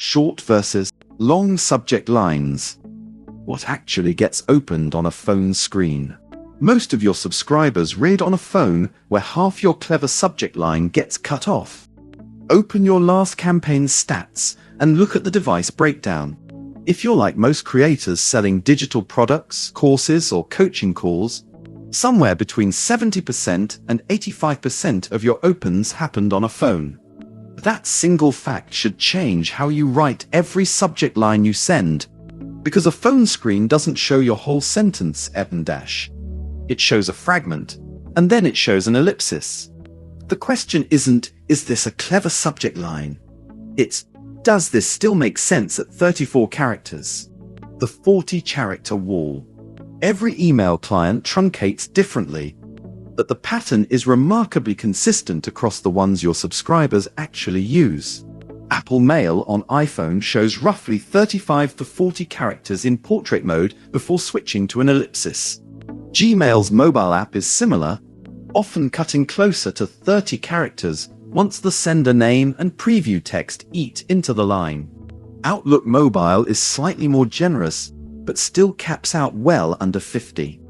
Short versus long subject lines. What actually gets opened on a phone screen? Most of your subscribers read on a phone where half your clever subject line gets cut off. Open your last campaign's stats and look at the device breakdown. If you're like most creators selling digital products, courses, or coaching calls, somewhere between 70% and 85% of your opens happened on a phone. That single fact should change how you write every subject line you send, because a phone screen doesn't show your whole sentence dash. It shows a fragment, and then it shows an ellipsis. The question isn't, is this a clever subject line? It's, does this still make sense at 34 characters? The 40-character wall. Every email client truncates differently, but the pattern is remarkably consistent across the ones your subscribers actually use. Apple Mail on iPhone shows roughly 35 to 40 characters in portrait mode before switching to an ellipsis. Gmail's mobile app is similar, often cutting closer to 30 characters once the sender name and preview text eat into the line. Outlook Mobile is slightly more generous, but still caps out well under 50.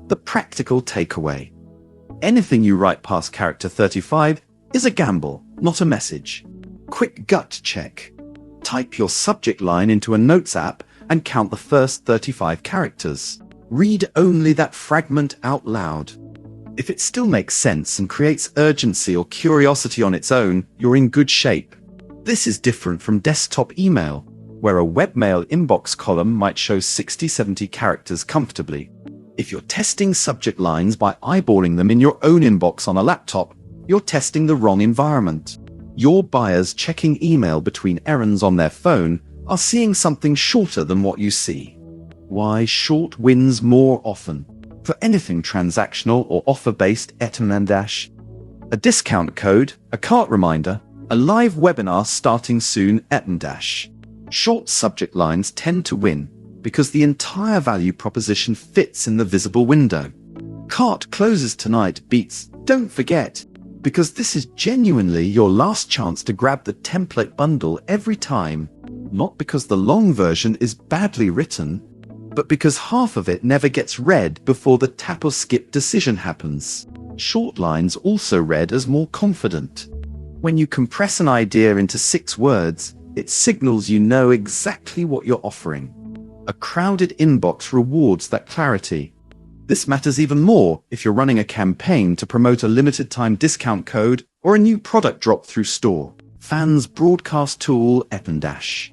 The practical takeaway. Anything you write past character 35 is a gamble, not a message. Quick gut check. Type your subject line into a notes app and count the first 35 characters. Read only that fragment out loud. If it still makes sense and creates urgency or curiosity on its own, you're in good shape. This is different from desktop email, where a webmail inbox column might show 60-70 characters comfortably. If you're testing subject lines by eyeballing them in your own inbox on a laptop, you're testing the wrong environment. Your buyers checking email between errands on their phone are seeing something shorter than what you see. Why short wins more often? For anything transactional or offer-based dash. A discount code, a cart reminder, a live webinar starting soon dash. Short subject lines tend to win because the entire value proposition fits in the visible window. Cart closes tonight beats don't forget, because this is genuinely your last chance to grab the template bundle every time, not because the long version is badly written, but because half of it never gets read before the tap or skip decision happens. Short lines also read as more confident. When you compress an idea into 6 words, it signals you know exactly what you're offering. A crowded inbox rewards that clarity. This matters even more if you're running a campaign to promote a limited-time discount code or a new product drop through store.fan's broadcast tool dash.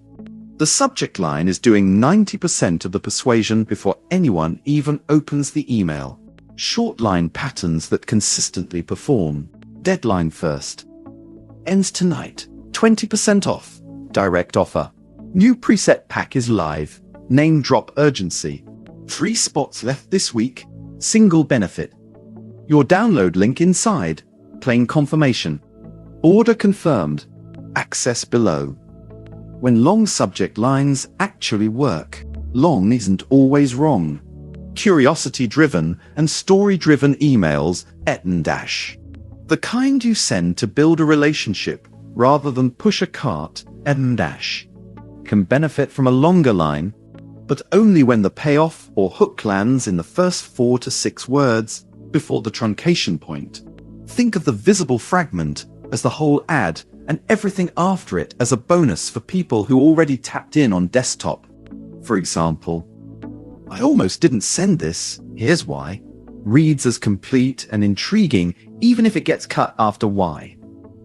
The subject line is doing 90% of the persuasion before anyone even opens the email. Short line patterns that consistently perform. Deadline first. Ends tonight. 20% off. Direct offer. New preset pack is live. Name drop urgency. 3 spots left this week. Single benefit. Your download link inside. Plain confirmation. Order confirmed. Access below. When long subject lines actually work, long isn't always wrong. Curiosity-driven and story-driven emails dash. The kind you send to build a relationship rather than push a cart dash. Can benefit from a longer line, but only when the payoff or hook lands in the first 4 to 6 words before the truncation point. Think of the visible fragment as the whole ad and everything after it as a bonus for people who already tapped in on desktop. For example, I almost didn't send this, here's why. Reads as complete and intriguing even if it gets cut after why.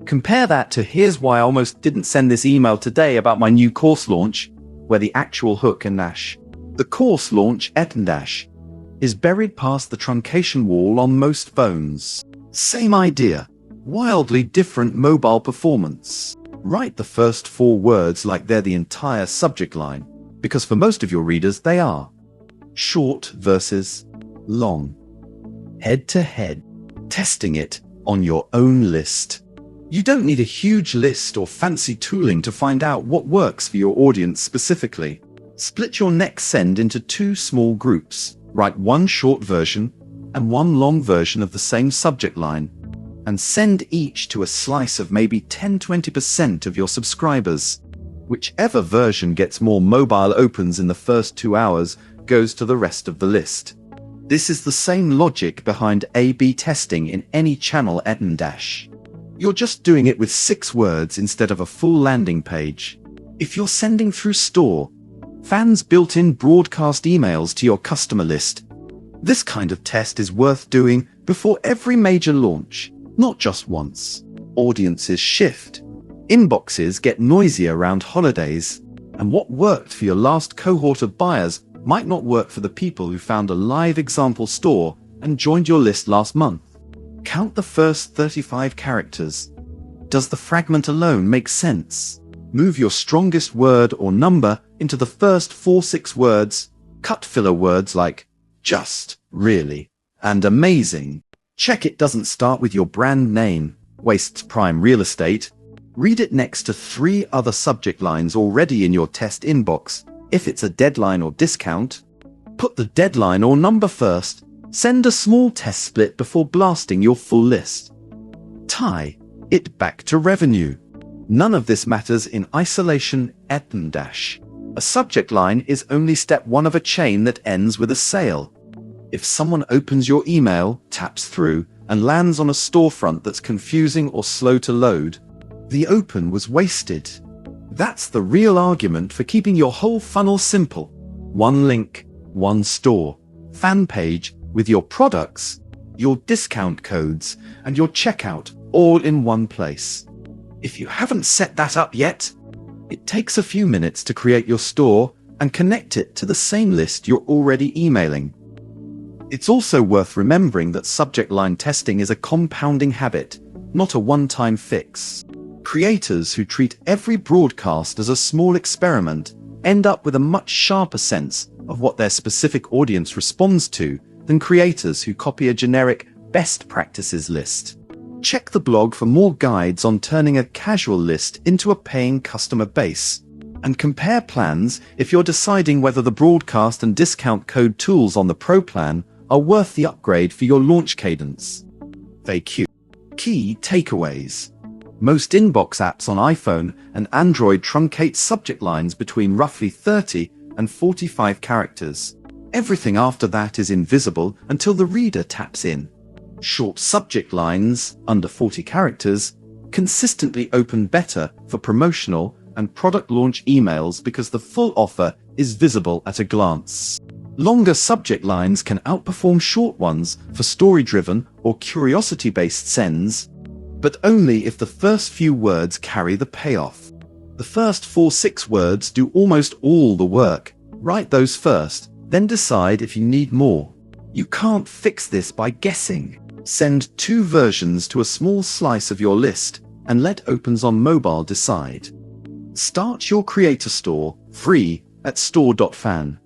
Compare that to here's why I almost didn't send this email today about my new course launch, where the actual hook dash. The course launch dash is buried past the truncation wall on most phones. Same idea, wildly different mobile performance. Write the first 4 words like they're the entire subject line, because for most of your readers they are. Short versus long. Head to head. Testing it on your own list. You don't need a huge list or fancy tooling to find out what works for your audience specifically. Split your next send into 2 small groups. Write 1 short version and 1 long version of the same subject line, and send each to a slice of maybe 10-20% of your subscribers. Whichever version gets more mobile opens in the first 2 hours goes to the rest of the list. This is the same logic behind A/B testing in any channel dash. You're just doing it with 6 words instead of a full landing page. If you're sending through store.fan's built-in broadcast emails to your customer list, this kind of test is worth doing before every major launch, not just once. Audiences shift. Inboxes get noisy around holidays, and what worked for your last cohort of buyers might not work for the people who found a live example store and joined your list last month. Count the first 35 characters. Does the fragment alone make sense? Move your strongest word or number into the first 4-6 words. Cut filler words like just, really, and amazing. Check it doesn't start with your brand name, wastes prime real estate. Read it next to 3 other subject lines already in your test inbox. If it's a deadline or discount, put the deadline or number first. Send a small test split before blasting your full list. Tie it back to revenue. None of this matters in isolation dash. A subject line is only step 1 of a chain that ends with a sale. If someone opens your email, taps through, and lands on a storefront that's confusing or slow to load, the open was wasted. That's the real argument for keeping your whole funnel simple. 1 link, 1 store, fan page with your products, your discount codes, and your checkout all in one place. If you haven't set that up yet, it takes a few minutes to create your store and connect it to the same list you're already emailing. It's also worth remembering that subject line testing is a compounding habit, not a one-time fix. Creators who treat every broadcast as a small experiment end up with a much sharper sense of what their specific audience responds to than creators who copy a generic best practices list. Check the blog for more guides on turning a casual list into a paying customer base. And compare plans if you're deciding whether the broadcast and discount code tools on the Pro plan are worth the upgrade for your launch cadence. FAQ. Key takeaways. Most inbox apps on iPhone and Android truncate subject lines between roughly 30 and 45 characters. Everything after that is invisible until the reader taps in. Short subject lines, under 40 characters, consistently open better for promotional and product launch emails because the full offer is visible at a glance. Longer subject lines can outperform short ones for story-driven or curiosity-based sends, but only if the first few words carry the payoff. The first 4-6 words do almost all the work. Write those first, then decide if you need more. You can't fix this by guessing. Send 2 versions to a small slice of your list and let opens on mobile decide. Start your creator store free at store.fan.